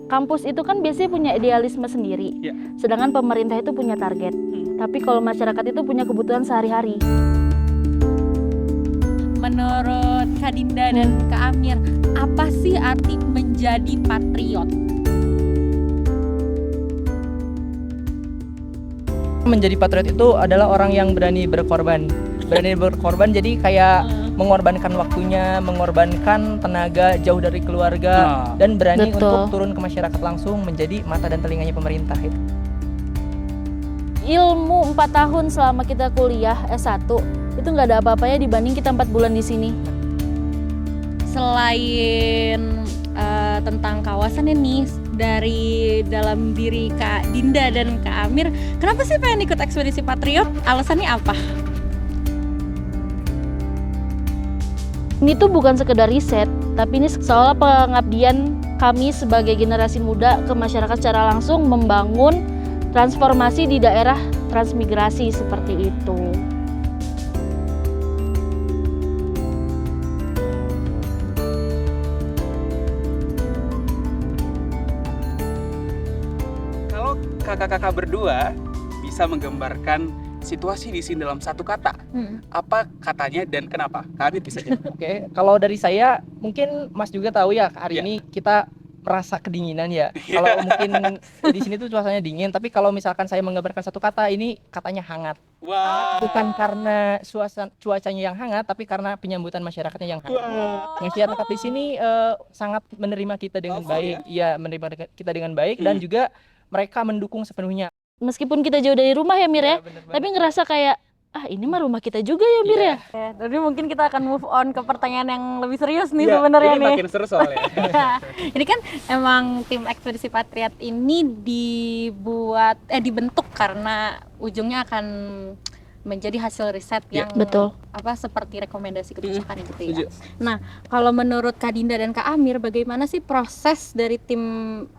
Kampus itu kan biasanya punya idealisme sendiri, sedangkan pemerintah itu punya target. Tapi kalau masyarakat itu punya kebutuhan sehari-hari. Menurut Kak Dinda dan Kak Amir, apa sih arti menjadi patriot? Menjadi patriot itu adalah orang yang berani berkorban. Berani berkorban jadi kayak mengorbankan waktunya, mengorbankan tenaga jauh dari keluarga, dan berani untuk turun ke masyarakat langsung menjadi mata dan telinganya pemerintah. Ilmu 4 tahun selama kita kuliah S1 itu nggak ada apa-apanya dibanding kita 4 bulan di sini. Selain tentang kawasan ini, dari dalam diri Kak Dinda dan Kak Amir, kenapa sih pengen ikut ekspedisi Patriot? Alasannya apa? Ini tuh bukan sekedar riset, tapi ini seolah pengabdian kami sebagai generasi muda ke masyarakat secara langsung membangun transformasi di daerah transmigrasi seperti itu. Kalau kakak-kakak berdua bisa menggambarkan situasi di sini dalam satu kata, apa katanya dan kenapa? Kak Adit bisa jawab. Oke, kalau dari saya mungkin Mas juga tahu ya hari ini kita merasa kedinginan ya. Kalau mungkin di sini tuh suasananya dingin, tapi kalau misalkan saya menggambarkan satu kata, ini katanya hangat. Wah. Bukan karena cuacanya yang hangat, tapi karena penyambutan masyarakatnya yang hangat. Masyarakat di sini sangat menerima kita dengan baik, iya menerima kita dengan baik dan juga mereka mendukung sepenuhnya. Meskipun kita jauh dari rumah ya Mir ya, tapi ngerasa kayak ini mah rumah kita juga ya Mir ya. Jadi mungkin kita akan move on ke pertanyaan yang lebih serius nih sebenarnya nih. Makin seru soalnya. Ini kan emang tim ekspedisi Patriot ini dibentuk karena ujungnya akan menjadi hasil riset yang seperti rekomendasi kebijakan gitu ya. Nah, kalau menurut Kak Dinda dan Kak Amir, bagaimana sih proses dari tim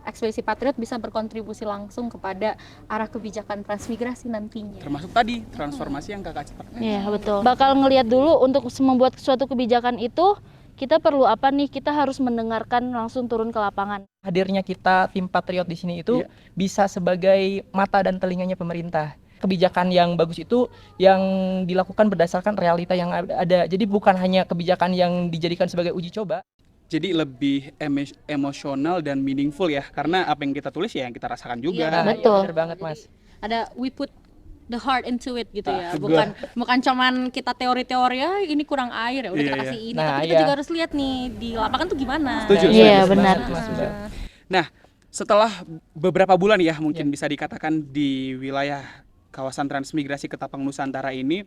ekspedisi Patriot bisa berkontribusi langsung kepada arah kebijakan transmigrasi nantinya? Termasuk tadi transformasi yang kakak ceritakan. Iya betul. Bakal ngelihat dulu untuk membuat suatu kebijakan itu kita perlu apa nih? Kita harus mendengarkan langsung turun ke lapangan. Hadirnya kita tim Patriot di sini itu bisa sebagai mata dan telinganya pemerintah. Kebijakan yang bagus itu yang dilakukan berdasarkan realita yang ada. Jadi bukan hanya kebijakan yang dijadikan sebagai uji coba. Jadi lebih emosional dan meaningful ya, karena apa yang kita tulis ya yang kita rasakan juga. Betul. Benar banget Mas. Ada we put the heart into it gitu ya, bukan cuman kita teori-teori ya ini kurang air ya udah kita kasih ini, tapi kita juga harus lihat nih di lapangan tuh gimana. Setuju. Iya benar. Nah, setelah beberapa bulan ya mungkin bisa dikatakan di wilayah kawasan transmigrasi Ketapang Nusantara ini,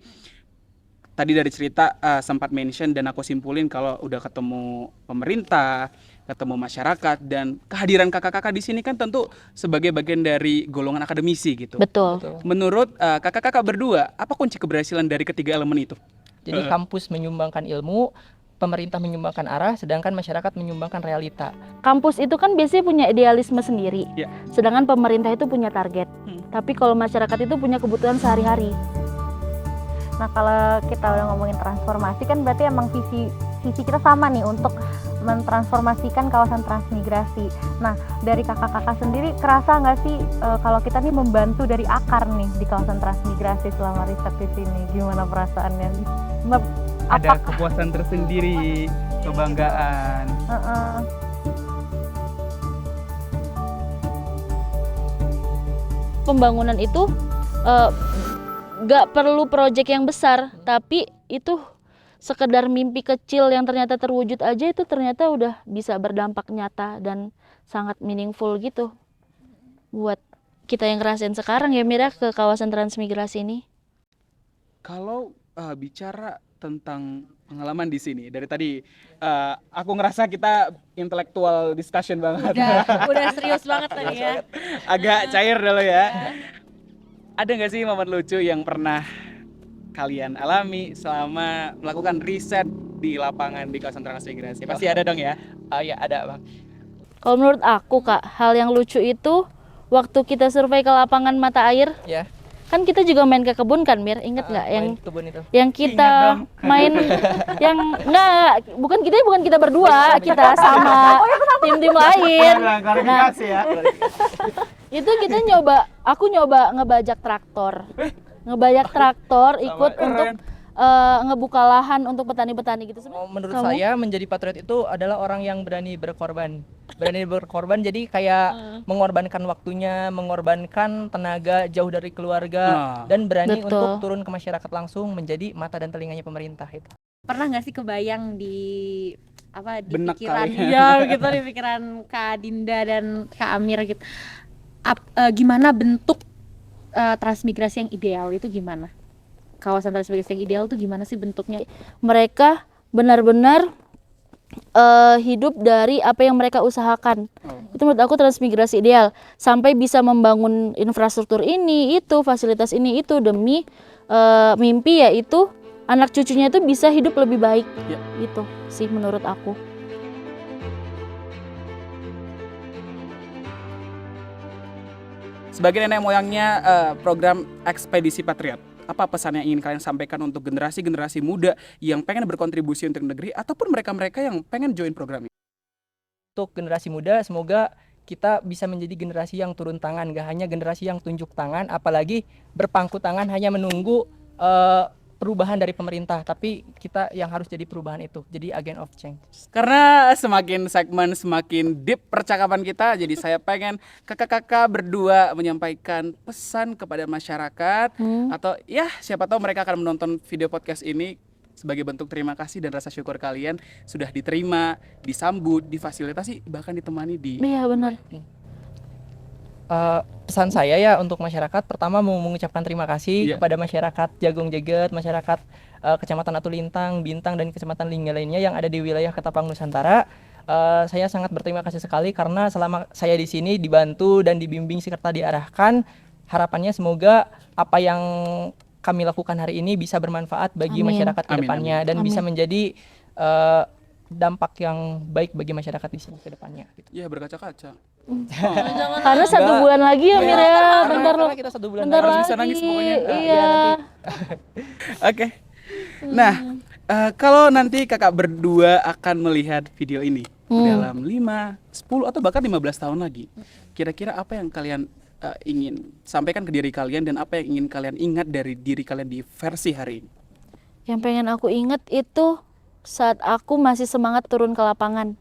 tadi dari cerita sempat mention dan aku simpulin kalau udah ketemu pemerintah, ketemu masyarakat, dan kehadiran kakak-kakak di sini kan tentu sebagai bagian dari golongan akademisi gitu. Betul. Menurut kakak-kakak berdua, apa kunci keberhasilan dari ketiga elemen itu? Jadi kampus menyumbangkan ilmu, pemerintah menyumbangkan arah, sedangkan masyarakat menyumbangkan realita. Kampus itu kan biasanya punya idealisme sendiri, sedangkan pemerintah itu punya target. Tapi kalau masyarakat itu punya kebutuhan sehari-hari. Nah kalau kita udah ngomongin transformasi kan berarti emang visi kita sama nih untuk mentransformasikan kawasan transmigrasi. Nah dari kakak-kakak sendiri kerasa nggak sih kalau kita nih membantu dari akar nih di kawasan transmigrasi selama riset di sini? Gimana perasaannya? Ada kepuasan tersendiri, kebanggaan. Pembangunan itu gak perlu proyek yang besar, tapi itu sekedar mimpi kecil yang ternyata terwujud aja itu ternyata udah bisa berdampak nyata dan sangat meaningful gitu buat kita yang ngerasain sekarang ya Mira ke kawasan transmigrasi ini. Kalau bicara tentang pengalaman di sini, dari tadi aku ngerasa kita intellectual discussion banget. Udah serius banget tadi ya. Agak cair dulu ya. Ada nggak sih momen lucu yang pernah kalian alami selama melakukan riset di lapangan di kawasan transmigrasi? Pasti ada dong ya? Ya ada Bang. Kalau menurut aku Kak, hal yang lucu itu waktu kita survei ke lapangan mata air, Kan kita juga main ke kebun kan, Mir, inget nggak yang Main kebun itu. yang kita main yang enggak, bukan kita berdua, kita sama tim-tim lain. Klarifikasi ya. Itu kita aku nyoba ngebajak traktor ikut untuk ngebuka lahan untuk petani-petani gitu. Menurut saya menjadi patriot itu adalah orang yang berani berkorban. Jadi kayak mengorbankan waktunya, mengorbankan tenaga jauh dari keluarga dan berani Betul. untuk turun ke masyarakat langsung menjadi mata dan telinganya pemerintah itu. Pernah nggak sih kebayang di Benak pikiran kali. gitu di pikiran Kak Dinda dan Kak Amir gitu, gimana bentuk transmigrasi yang ideal itu gimana? Kawasan transmigrasi yang ideal tuh gimana sih bentuknya? Mereka benar-benar hidup dari apa yang mereka usahakan. Itu menurut aku transmigrasi ideal, sampai bisa membangun infrastruktur ini itu, fasilitas ini itu demi mimpi, yaitu anak cucunya itu bisa hidup lebih baik. Gitu sih menurut aku. Sebagai nenek moyangnya program Ekspedisi Patriot, apa pesan yang ingin kalian sampaikan untuk generasi-generasi muda yang pengen berkontribusi untuk negeri ataupun mereka-mereka yang pengen join program ini? Untuk generasi muda, semoga kita bisa menjadi generasi yang turun tangan, gak hanya generasi yang tunjuk tangan, apalagi berpangku tangan hanya menunggu perubahan dari pemerintah, tapi kita yang harus jadi perubahan itu, jadi agent of change. Karena semakin segmen semakin deep percakapan kita, jadi saya pengen kakak-kakak berdua menyampaikan pesan kepada masyarakat atau ya siapa tahu mereka akan menonton video podcast ini sebagai bentuk terima kasih dan rasa syukur kalian sudah diterima, disambut, difasilitasi, bahkan ditemani di. Iya benar. Pesan saya ya untuk masyarakat, pertama mau mengucapkan terima kasih kepada masyarakat Jagong Jeget, masyarakat Kecamatan Atulintang, Bintang, dan Kecamatan Lingga lainnya yang ada di wilayah Ketapang Nusantara. Saya sangat berterima kasih sekali karena selama saya di sini dibantu dan dibimbing serta diarahkan. Harapannya semoga apa yang kami lakukan hari ini bisa bermanfaat bagi masyarakat ke depannya dan bisa menjadi dampak yang baik bagi masyarakat di sini ke depannya. Gitu. Ya berkaca-kaca. Karena 1 bulan lagi ya, Mir ya. Karena kita 1 bulan Bentar lagi. Harus bisa nangis pokoknya. Iya. Oke. Nah, kalau nanti kakak berdua akan melihat video ini dalam 5, 10 atau bahkan 15 tahun lagi, kira-kira apa yang kalian ingin sampaikan ke diri kalian dan apa yang ingin kalian ingat dari diri kalian di versi hari ini? Yang pengen aku inget itu saat aku masih semangat turun ke lapangan,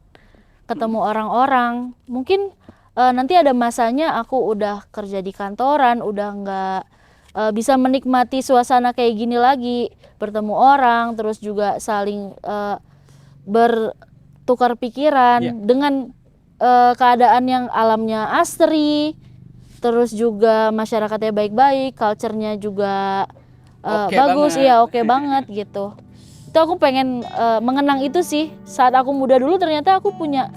ketemu orang-orang. Mungkin nanti ada masanya aku udah kerja di kantoran, udah nggak bisa menikmati suasana kayak gini lagi, bertemu orang, terus juga saling bertukar pikiran dengan keadaan yang alamnya asri, terus juga masyarakatnya baik-baik, culture-nya juga bagus, banget. oke banget gitu. Itu aku pengen mengenang itu sih. Saat aku muda dulu ternyata aku punya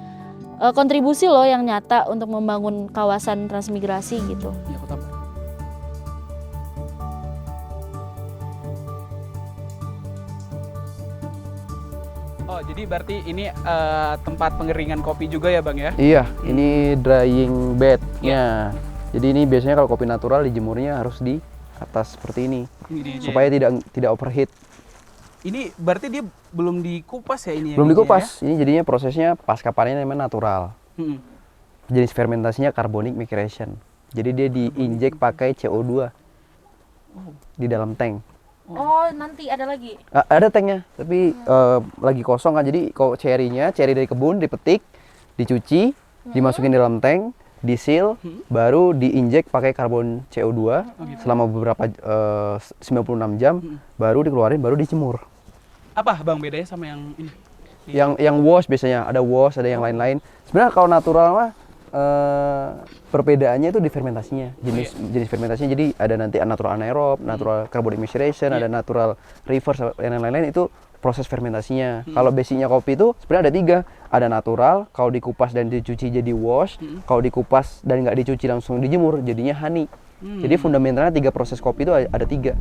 kontribusi loh yang nyata untuk membangun kawasan transmigrasi gitu. Ya, aku tambah. Oh, jadi berarti ini tempat pengeringan kopi juga ya, Bang ya? Iya, ini drying bed-nya. Jadi ini biasanya kalau kopi natural dijemurnya harus di atas seperti ini supaya tidak overheat. Ini berarti dia belum dikupas ya ini? Belum dikupas. Ini jadinya prosesnya pasca panen namanya natural. Jenis fermentasinya carbonic migration. Jadi dia diinjek pakai CO2 di dalam tank. Oh, nanti ada lagi. Ada tanknya, tapi lagi kosong kan. Jadi kalau cherry dari kebun dipetik, dicuci, dimasukin di dalam tank, di-seal, baru diinjek pakai karbon CO2 selama beberapa 96 jam, baru dikeluarin, baru dijemur. Apa Bang bedanya sama yang ini? Yang wash biasanya, ada wash, ada yang lain-lain. Sebenarnya kalau natural mah perbedaannya itu di fermentasinya, jenis fermentasinya. Jadi ada nanti natural anaerob, natural carbonic maceration, ada natural reverse, dan lain-lain itu proses fermentasinya. Kalau basicnya kopi itu sebenarnya ada 3. Ada natural, kalau dikupas dan dicuci jadi wash, kalau dikupas dan nggak dicuci langsung dijemur jadinya honey. Jadi fundamentalnya 3 proses kopi itu ada 3.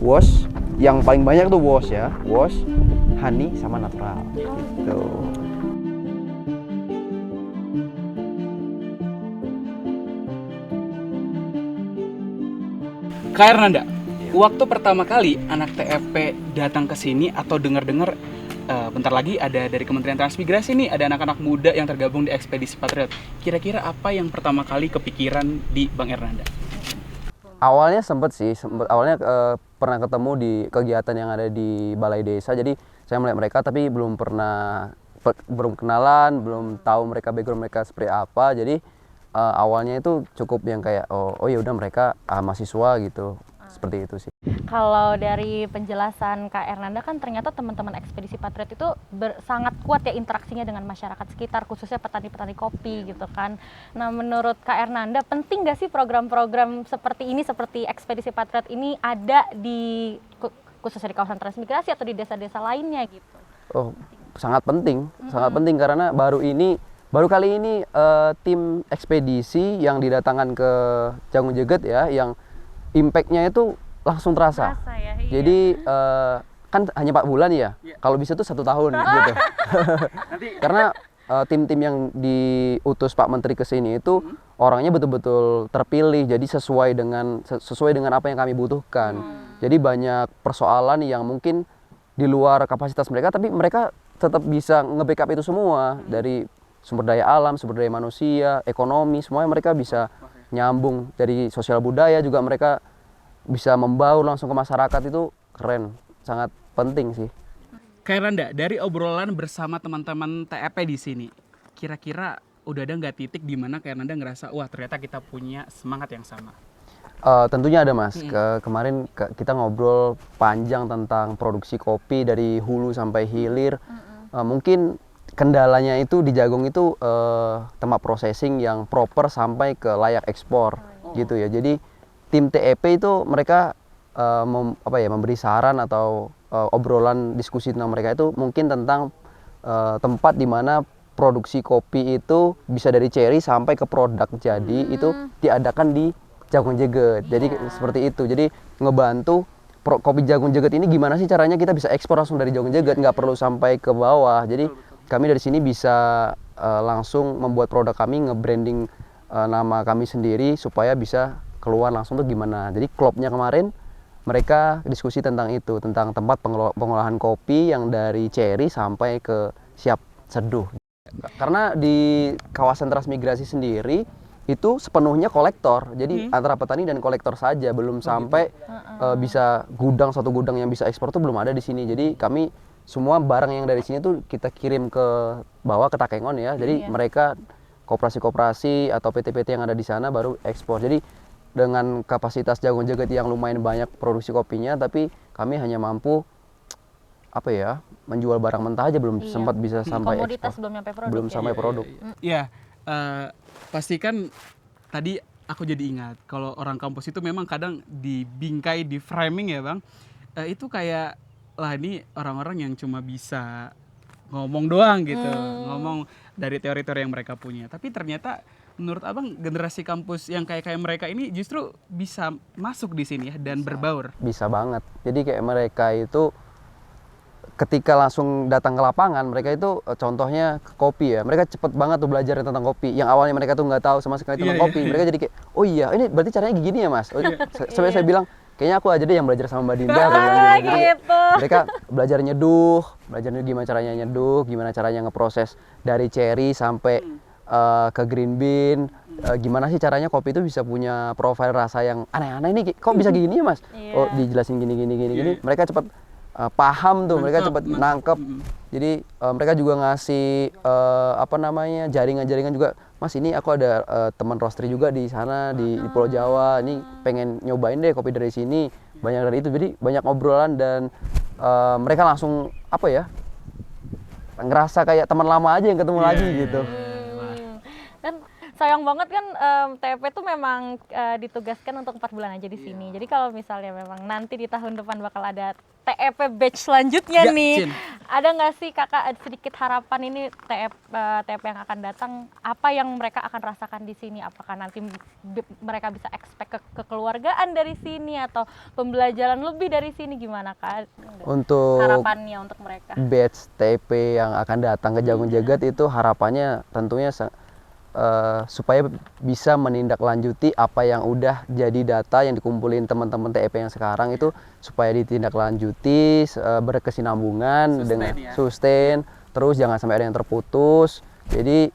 Wash, yang paling banyak tuh wash ya, wash, honey, sama natural. Gitu. Kak Hernanda, waktu pertama kali anak TFP datang ke sini atau dengar-dengar bentar lagi ada dari Kementerian Transmigrasi nih, ada anak-anak muda yang tergabung di Ekspedisi Patriot. Kira-kira apa yang pertama kali kepikiran di Bang Hernanda? Awalnya awalnya pernah ketemu di kegiatan yang ada di balai desa, jadi saya melihat mereka tapi belum kenalan, belum tahu mereka background mereka seperti apa. Jadi awalnya itu cukup yang kayak oh ya udah mereka mahasiswa gitu. Seperti itu sih. Kalau dari penjelasan Kak Hernanda kan ternyata teman-teman Ekspedisi Patriot itu sangat kuat ya interaksinya dengan masyarakat sekitar, khususnya petani-petani kopi gitu kan. Nah, menurut Kak Hernanda penting gak sih program-program seperti ini, seperti Ekspedisi Patriot ini ada di khususnya di kawasan transmigrasi atau di desa-desa lainnya gitu? Oh, sangat penting karena baru kali ini tim ekspedisi yang didatangkan ke Jagung Jeget ya, yang impact-nya itu langsung terasa. Ya, iya. Jadi kan hanya 4 bulan ya. Kalau bisa tuh 1 tahun gitu. Karena tim-tim yang diutus Pak Menteri ke sini itu orangnya betul-betul terpilih. Jadi sesuai dengan apa yang kami butuhkan. Jadi banyak persoalan yang mungkin di luar kapasitas mereka, tapi mereka tetap bisa nge-backup itu semua dari sumber daya alam, sumber daya manusia, ekonomi, semuanya mereka bisa nyambung. Dari sosial budaya juga mereka bisa membaur langsung ke masyarakat. Itu keren, sangat penting sih. Kak Hernanda, dari obrolan bersama teman-teman TFP di sini, kira-kira udah ada nggak titik di mana Kak Hernanda ngerasa wah ternyata kita punya semangat yang sama? Tentunya ada Mas. Kemarin kita ngobrol panjang tentang produksi kopi dari hulu sampai hilir. Mungkin kendalanya itu di Jagung itu tempat processing yang proper sampai ke layak ekspor gitu ya. Jadi tim TEP itu mereka memberi saran atau obrolan diskusi tentang mereka itu mungkin tentang tempat di mana produksi kopi itu bisa dari cherry sampai ke produk jadi itu diadakan di Jagung Jeget. Jadi seperti itu. Jadi ngebantu kopi Jagung Jeget ini gimana sih caranya kita bisa ekspor langsung dari Jagung Jeget, nggak perlu sampai ke bawah. Jadi kami dari sini bisa langsung membuat produk kami, nge-branding nama kami sendiri supaya bisa keluar langsung tuh gimana. Jadi klubnya kemarin mereka diskusi tentang itu, tentang tempat pengolahan kopi yang dari cherry sampai ke siap seduh. Karena di kawasan transmigrasi sendiri itu sepenuhnya kolektor. Jadi antara petani dan kolektor saja, belum sampai bisa satu gudang yang bisa ekspor tuh belum ada di sini. Jadi kami semua barang yang dari sini tuh kita kirim ke bawah ke Takengon ya. Jadi mereka koperasi-koperasi atau PT-PT yang ada di sana baru ekspor. Jadi dengan kapasitas Jagung Jeget yang lumayan banyak produksi kopinya, tapi kami hanya mampu menjual barang mentah aja, belum sempat bisa sampai komoditas ekspor. belum sampai produk. Iya, pastikan tadi aku jadi ingat kalau orang kampus itu memang kadang dibingkai, di framing ya Bang. Itu kayak lah ini orang-orang yang cuma bisa ngomong doang gitu, ngomong dari teori-teori yang mereka punya. Tapi ternyata menurut Abang generasi kampus yang kayak mereka ini justru bisa masuk di sini ya dan berbaur. Bisa banget. Jadi kayak mereka itu ketika langsung datang ke lapangan, mereka itu contohnya ke kopi ya. Mereka cepet banget tuh belajar tentang kopi. Yang awalnya mereka tuh nggak tahu sama sekali tentang kopi. Mereka jadi kayak, oh iya ini berarti caranya gini ya Mas. Sampai saya bilang, kayaknya aku aja deh yang belajar sama Mbak Dinda. Gitu. Mereka belajar nyeduh gimana caranya nyeduh, gimana caranya ngeproses dari cherry sampai ke green bean. Gimana sih caranya kopi itu bisa punya profil rasa yang aneh-aneh nih, kok bisa gini ya Mas? Oh dijelasin gini. Mereka cepat paham tuh, mereka cepat nangkep. Jadi mereka juga ngasih jaringan-jaringan juga. Mas ini aku ada teman roastery juga di sana di Pulau Jawa. Ini pengen nyobain deh kopi dari sini. Banyak dari itu. Jadi banyak obrolan dan mereka langsung ngerasa kayak teman lama aja yang ketemu lagi gitu. Dan sayang banget kan TFP itu memang ditugaskan untuk 4 bulan aja di sini. Jadi kalau misalnya memang nanti di tahun depan bakal ada TFP batch selanjutnya nih, ada nggak sih Kakak sedikit harapan ini TFP yang akan datang, apa yang mereka akan rasakan di sini? Apakah nanti mereka bisa expect kekeluargaan dari sini atau pembelajaran lebih dari sini, gimana Kak? Untuk harapannya untuk mereka batch TFP yang akan datang ke Jagung Jeget itu harapannya tentunya supaya bisa menindaklanjuti apa yang udah jadi data yang dikumpulin teman-teman TEP yang sekarang itu supaya ditindaklanjuti berkesinambungan dengan sustain, terus jangan sampai ada yang terputus. Jadi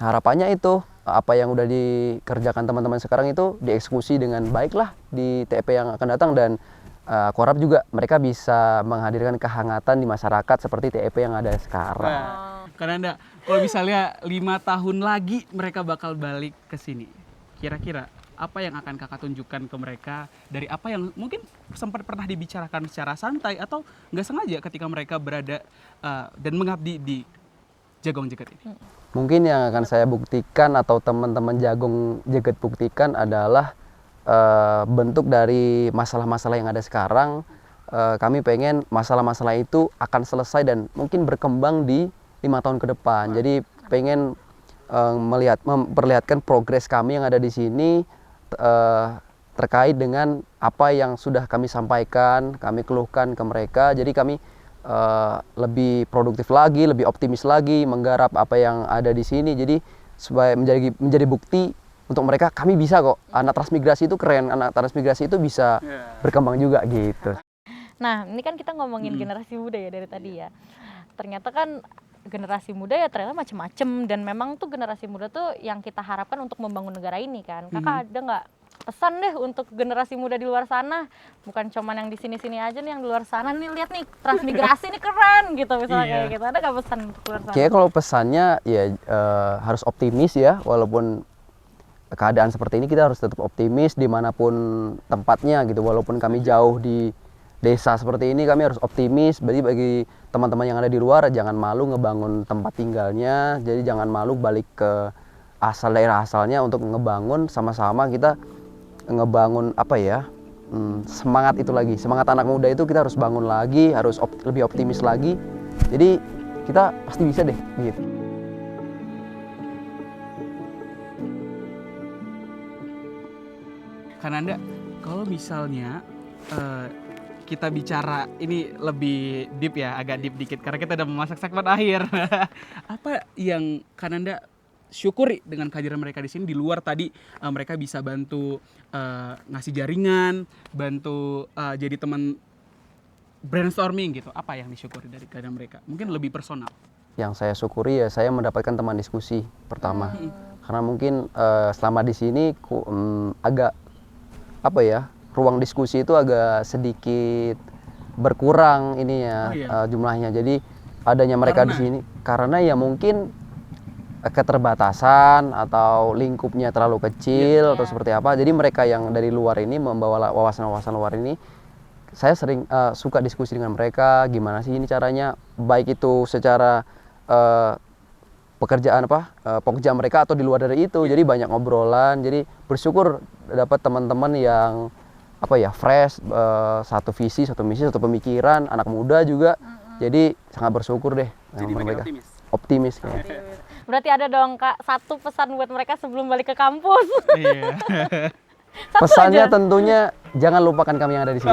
harapannya itu apa yang udah dikerjakan teman-teman sekarang itu dieksekusi dengan baik lah di TEP yang akan datang, dan aku harap juga mereka bisa menghadirkan kehangatan di masyarakat seperti TEP yang ada sekarang. Karena kalau misalnya 5 tahun lagi mereka bakal balik ke sini, kira-kira apa yang akan kakak tunjukkan ke mereka dari apa yang mungkin sempat pernah dibicarakan secara santai atau nggak sengaja ketika mereka berada dan mengabdi di Jagong Jeget ini? Mungkin yang akan saya buktikan atau teman-teman Jagong Jeget buktikan adalah bentuk dari masalah-masalah yang ada sekarang. Kami pengen masalah-masalah itu akan selesai dan mungkin berkembang di 5 tahun ke depan. Jadi pengen memperlihatkan progres kami yang ada di sini terkait dengan apa yang sudah kami sampaikan, kami keluhkan ke mereka. Jadi kami lebih produktif lagi, lebih optimis lagi menggarap apa yang ada di sini. Jadi supaya menjadi bukti untuk mereka, kami bisa kok. Anak transmigrasi itu keren, anak transmigrasi itu bisa berkembang juga gitu. Nah, ini kan kita ngomongin generasi muda ya dari tadi ya. Ternyata kan generasi muda ya ternyata macem-macem, dan memang tuh generasi muda tuh yang kita harapkan untuk membangun negara ini kan. Kakak ada nggak pesan deh untuk generasi muda di luar sana, bukan cuman yang di sini-sini aja nih, yang di luar sana nih, lihat nih transmigrasi nih keren gitu misalnya kayak gitu. Ada nggak pesan untuk luar sana? Kayaknya kalau pesannya ya harus optimis ya, walaupun keadaan seperti ini kita harus tetap optimis dimanapun tempatnya gitu. Walaupun kami jauh di desa seperti ini, kami harus optimis. Bagi teman-teman yang ada di luar, jangan malu ngebangun tempat tinggalnya. Jadi jangan malu balik ke daerah asalnya untuk ngebangun sama-sama. Kita ngebangun apa ya, semangat itu lagi, semangat anak muda itu kita harus bangun lagi, harus lebih optimis lagi. Jadi kita pasti bisa deh gitu. Kananda, kalau misalnya kita bicara ini lebih deep ya, agak deep dikit karena kita udah memasak segmen akhir. Apa yang Kananda syukuri dengan kehadiran mereka di sini, di luar tadi mereka bisa bantu ngasih jaringan, bantu jadi teman brainstorming gitu. Apa yang disyukuri dari kehadiran mereka? Mungkin lebih personal. Yang saya syukuri ya saya mendapatkan teman diskusi pertama. Karena mungkin selama di sini agak apa ya, ruang diskusi itu agak sedikit berkurang ini ya, jumlahnya. Jadi adanya mereka di sini karena ya mungkin keterbatasan atau lingkupnya terlalu kecil atau seperti apa. Jadi mereka yang dari luar ini membawa wawasan-wawasan luar ini, saya sering suka diskusi dengan mereka, gimana sih ini caranya, baik itu secara pekerjaan pokja mereka atau di luar dari itu. Jadi banyak ngobrolan. Jadi bersyukur dapat teman-teman yang apa ya, fresh, satu visi, satu misi, satu pemikiran, anak muda juga. Jadi sangat bersyukur deh. Jadi mereka optimis. Berarti ada dong Kak satu pesan buat mereka sebelum balik ke kampus. Iya. Pesannya tentunya jangan lupakan kami yang ada di sini.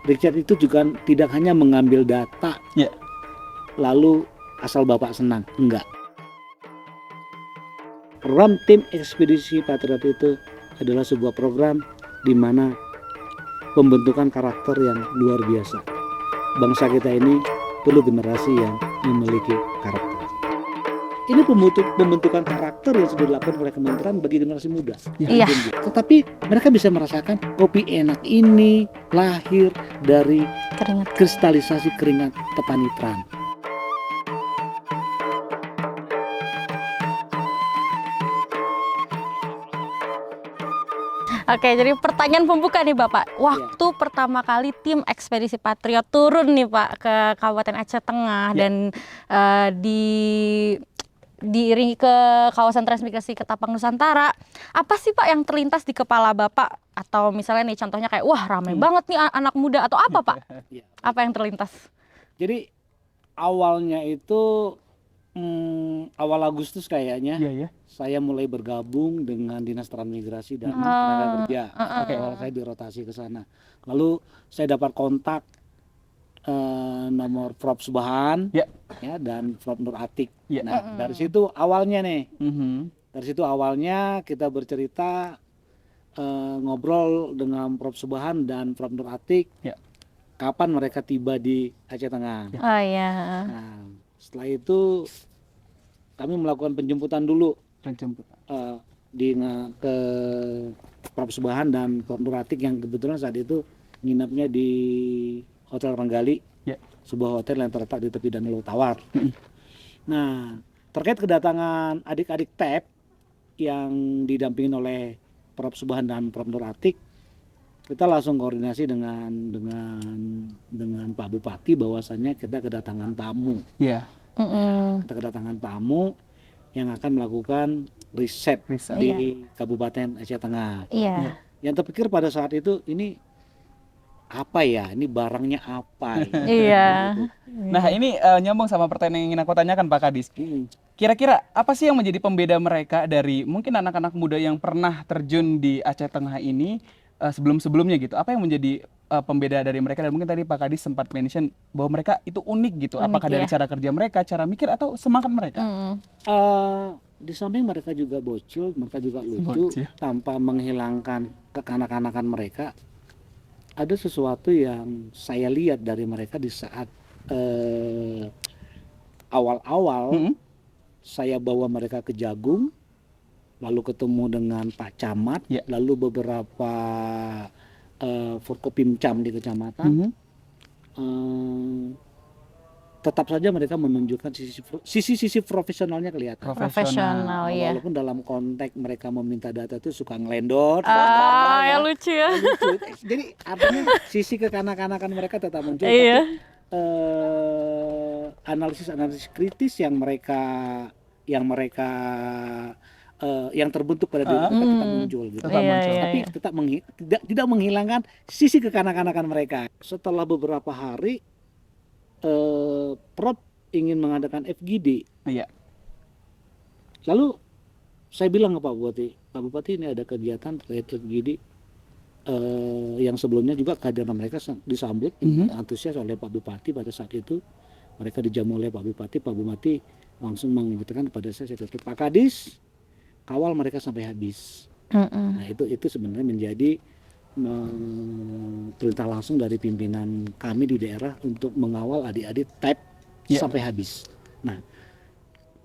Richard itu juga tidak hanya mengambil data, lalu asal Bapak senang, enggak. Program tim ekspedisi Patriot itu adalah sebuah program di mana pembentukan karakter yang luar biasa. Bangsa kita ini perlu generasi yang memiliki karakter. Ini pembentukan karakter yang sudah dilakukan oleh kementerian bagi generasi muda. Iya. Tetapi mereka bisa merasakan kopi enak ini lahir dari kristalisasi keringat petani Trans. Oke, jadi pertanyaan pembuka nih Bapak. Waktu pertama kali tim ekspedisi Patriot turun nih Pak ke Kabupaten Aceh Tengah dan diiringi ke kawasan transmigrasi Ketapang Nusantara, apa sih Pak yang terlintas di kepala Bapak? Atau misalnya nih contohnya kayak wah ramai banget nih anak muda, atau apa Pak? Apa yang terlintas? Jadi awalnya itu Awal Agustus kayaknya Iya ya. saya mulai bergabung dengan Dinas Transmigrasi dan Tenaga Kerja. Awal saya dirotasi ke sana. Lalu saya dapat kontak nomor Prof Subhan Ya. ya dan Prof Nur Atik. Ya. Nah, dari situ awalnya nih. Mhm. Dari situ awalnya kita bercerita ngobrol dengan Prof Subhan dan Prof Nur Atik. Ya. Kapan mereka tiba di Aceh Tengah. Oh iya. Nah, setelah itu kami melakukan penjemputan dulu Penjemputan. ke Prof Subhan dan Prof Nur Atik yang kebetulan saat itu nginapnya di Hotel Renggali, Ya. sebuah hotel yang terletak di tepi Danau Tawar. Nah, terkait kedatangan adik-adik TEP yang didampingin oleh Prof Subhan dan Prof Nur Atik, kita langsung koordinasi dengan Pak Bupati bahwasannya kita kedatangan tamu. Iya. Kita kedatangan tamu yang akan melakukan riset Riset. di Kabupaten Aceh Tengah. Iya. Yang terpikir pada saat itu ini apa ya? Ini barangnya apa? Ya? Iya. Nah, ini nyambung sama pertanyaan yang ingin aku tanyakan Pak Kadis. Kira-kira apa sih yang menjadi pembeda mereka dari mungkin anak-anak muda yang pernah terjun di Aceh Tengah ini sebelum-sebelumnya gitu? Apa yang menjadi pembeda dari mereka? Dan mungkin tadi Pak Kadis sempat mention bahwa mereka itu unik gitu. Unik, Apakah dari ya. cara kerja mereka, cara mikir, atau semangat mereka? Di samping mereka juga bocil, mereka juga lucu, Bocil. tanpa menghilangkan kekanak-kanakan mereka. Ada sesuatu yang saya lihat dari mereka di saat awal-awal Mhm. saya bawa mereka ke Jagung, lalu ketemu dengan Pak Camat, Ya. lalu beberapa Forkopimcam di kecamatan. Mhm. Tetap saja mereka menunjukkan sisi profesionalnya kelihatan. Profesional ya. Walaupun dalam konteks mereka meminta data itu suka ngelendor. Ya lucu ya. Lucu. Jadi artinya sisi kekanak-kanakan mereka tetap muncul. Iya. Tapi analisis kritis yang terbentuk pada diri mereka tetap muncul gitu. Tetap muncul. Tapi tetap tidak menghilangkan sisi kekanak-kanakan mereka. Setelah beberapa hari Prof ingin mengadakan FGD. Iya. Lalu saya bilang ke Pak Bupati, Pak Bupati ini ada kegiatan terkait FGD yang sebelumnya juga kehadiran mereka disambut antusias oleh Pak Bupati pada saat itu. Mereka dijamu oleh Pak Bupati langsung mengatakan kepada saya Pak Kadis, kawal mereka sampai habis. Nah itu sebenarnya menjadi perintah langsung dari pimpinan kami di daerah untuk mengawal adik-adik TEP sampai habis. Nah,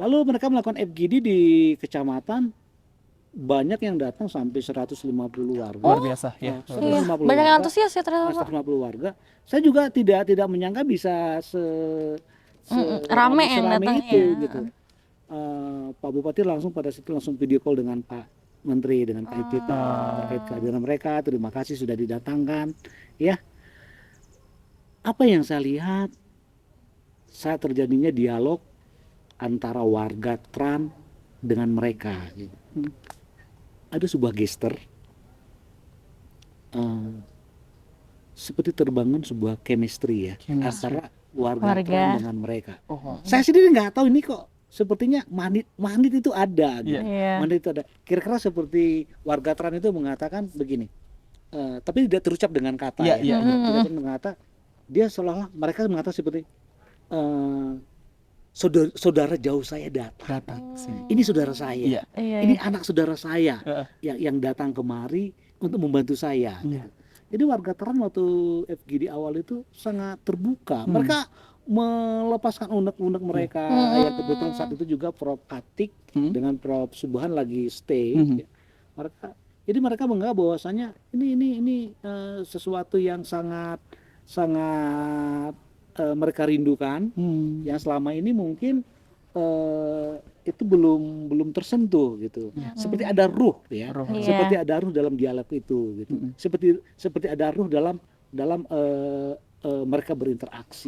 lalu mereka melakukan FGD di kecamatan, banyak yang datang sampai 150 warga. Luar biasa ya. 150 Banyak yang warga, antusias ya ternyata. 150 warga. Saya juga tidak menyangka bisa Rame yang serame datang itu ya. gitu. Pak Bupati langsung pada situ langsung video call dengan Pak Menteri, dengan Pak Ipita terkait kehadiran mereka. Terima kasih sudah didatangkan. Ya, apa yang saya lihat saat terjadinya dialog antara warga Tran dengan mereka. Gitu. Ada sebuah gesture seperti terbangun sebuah chemistry ya antara warga Tran dengan mereka. Saya sendiri nggak tahu ini kok. Sepertinya manit itu ada, gitu. Manit itu ada. Kira-kira seperti warga Tran itu mengatakan begini, tapi tidak terucap dengan kata ya. Tidak mengata, dia seolah mereka mengatakan seperti saudara jauh saya datang. Ini saudara saya, ini anak saudara saya yang datang kemari untuk membantu saya. Jadi warga Tran waktu FGD awal itu sangat terbuka. Mereka melepaskan unek-unek mereka yang kebetulan saat itu juga Prof Atik dengan Prof Subhan lagi stay. Jadi mereka menganggap bahwasanya ini sesuatu yang sangat mereka rindukan, yang selama ini mungkin itu belum tersentuh gitu. Seperti ada ruh ya, seperti ada ruh dalam dialog itu gitu. Seperti ada ruh dalam mereka berinteraksi.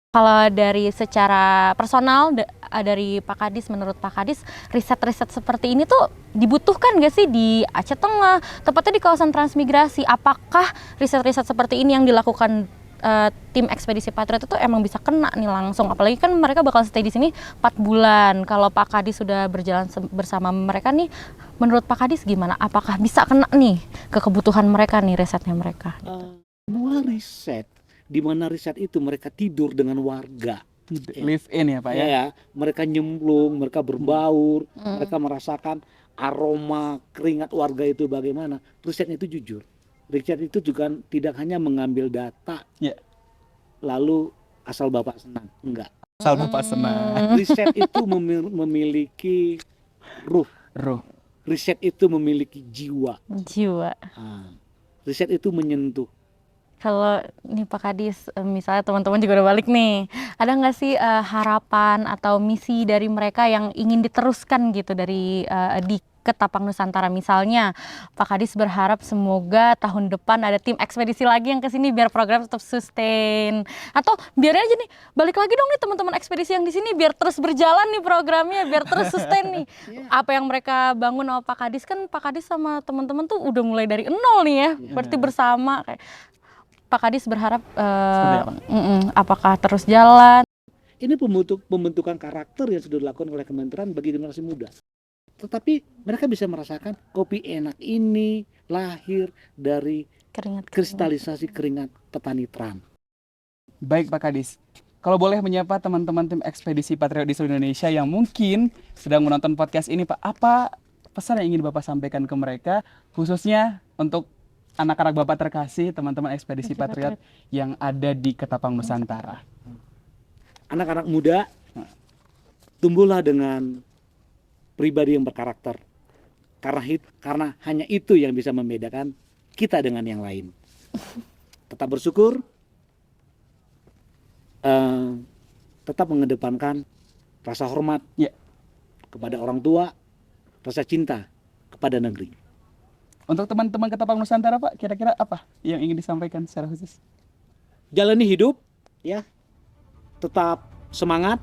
Kalau dari secara personal dari Pak Kadis, menurut Pak Kadis, riset-riset seperti ini tuh dibutuhkan nggak sih di Aceh Tengah, tepatnya di kawasan transmigrasi? Apakah riset-riset seperti ini yang dilakukan tim ekspedisi Patriot itu emang bisa kena nih langsung, apalagi kan mereka bakal stay di sini 4 bulan. Kalau Pak Kadis sudah berjalan bersama mereka nih, menurut Pak Kadis gimana? Apakah bisa kena nih ke kebutuhan mereka nih, risetnya mereka? Semua riset, di mana riset itu mereka tidur dengan warga. Live in ya Pak ya? Ya, mereka nyemplung, mereka berbaur, mereka merasakan aroma keringat warga itu bagaimana. Risetnya itu jujur. Riset itu juga tidak hanya mengambil data, Ya. lalu asal Bapak senang. Enggak. Asal Bapak senang. Riset itu memiliki ruh. Riset itu memiliki jiwa. Riset itu menyentuh. Kalau nih Pak Kadis, misalnya teman-teman juga udah balik nih, ada nggak sih harapan atau misi dari mereka yang ingin diteruskan gitu dari di Ketapang Nusantara? Misalnya Pak Kadis berharap semoga tahun depan ada tim ekspedisi lagi yang kesini biar program tetap sustain, atau biar aja nih balik lagi dong nih teman-teman ekspedisi yang di sini biar terus berjalan nih programnya, biar terus sustain nih. Apa yang mereka bangun sama Pak Kadis, kan Pak Kadis sama teman-teman tuh udah mulai dari nol nih ya, berarti bersama kayak Pak Kadis berharap apakah terus jalan? Ini pembentukan karakter yang sudah dilakukan oleh kementerian bagi generasi muda. Tetapi mereka bisa merasakan kopi enak ini lahir dari kristalisasi keringat petani Trans. Baik Pak Kadis, kalau boleh menyapa teman-teman tim ekspedisi Patriot di seluruh Indonesia yang mungkin sedang menonton podcast ini Pak, apa pesan yang ingin Bapak sampaikan ke mereka, khususnya untuk anak-anak Bapak terkasih, teman-teman ekspedisi Patriot yang ada di Ketapang Nusantara? Anak-anak muda, tumbuhlah dengan pribadi yang berkarakter. Karena hanya itu yang bisa membedakan kita dengan yang lain. Tetap bersyukur, tetap mengedepankan rasa hormat kepada orang tua, rasa cinta kepada negeri. Untuk teman-teman Ketapang Nusantara Pak, kira-kira apa yang ingin disampaikan secara khusus? Jalani hidup, ya, tetap semangat,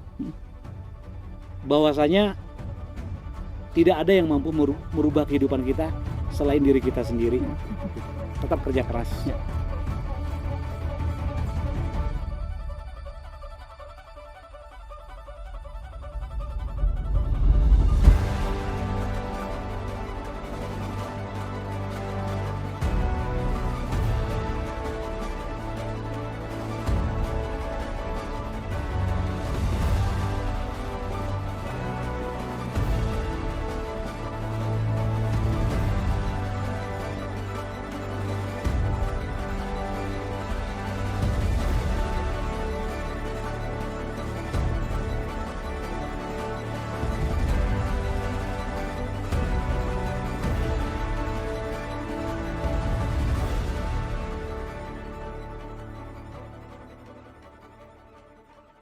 bahwasanya tidak ada yang mampu merubah kehidupan kita selain diri kita sendiri. Tetap kerja keras.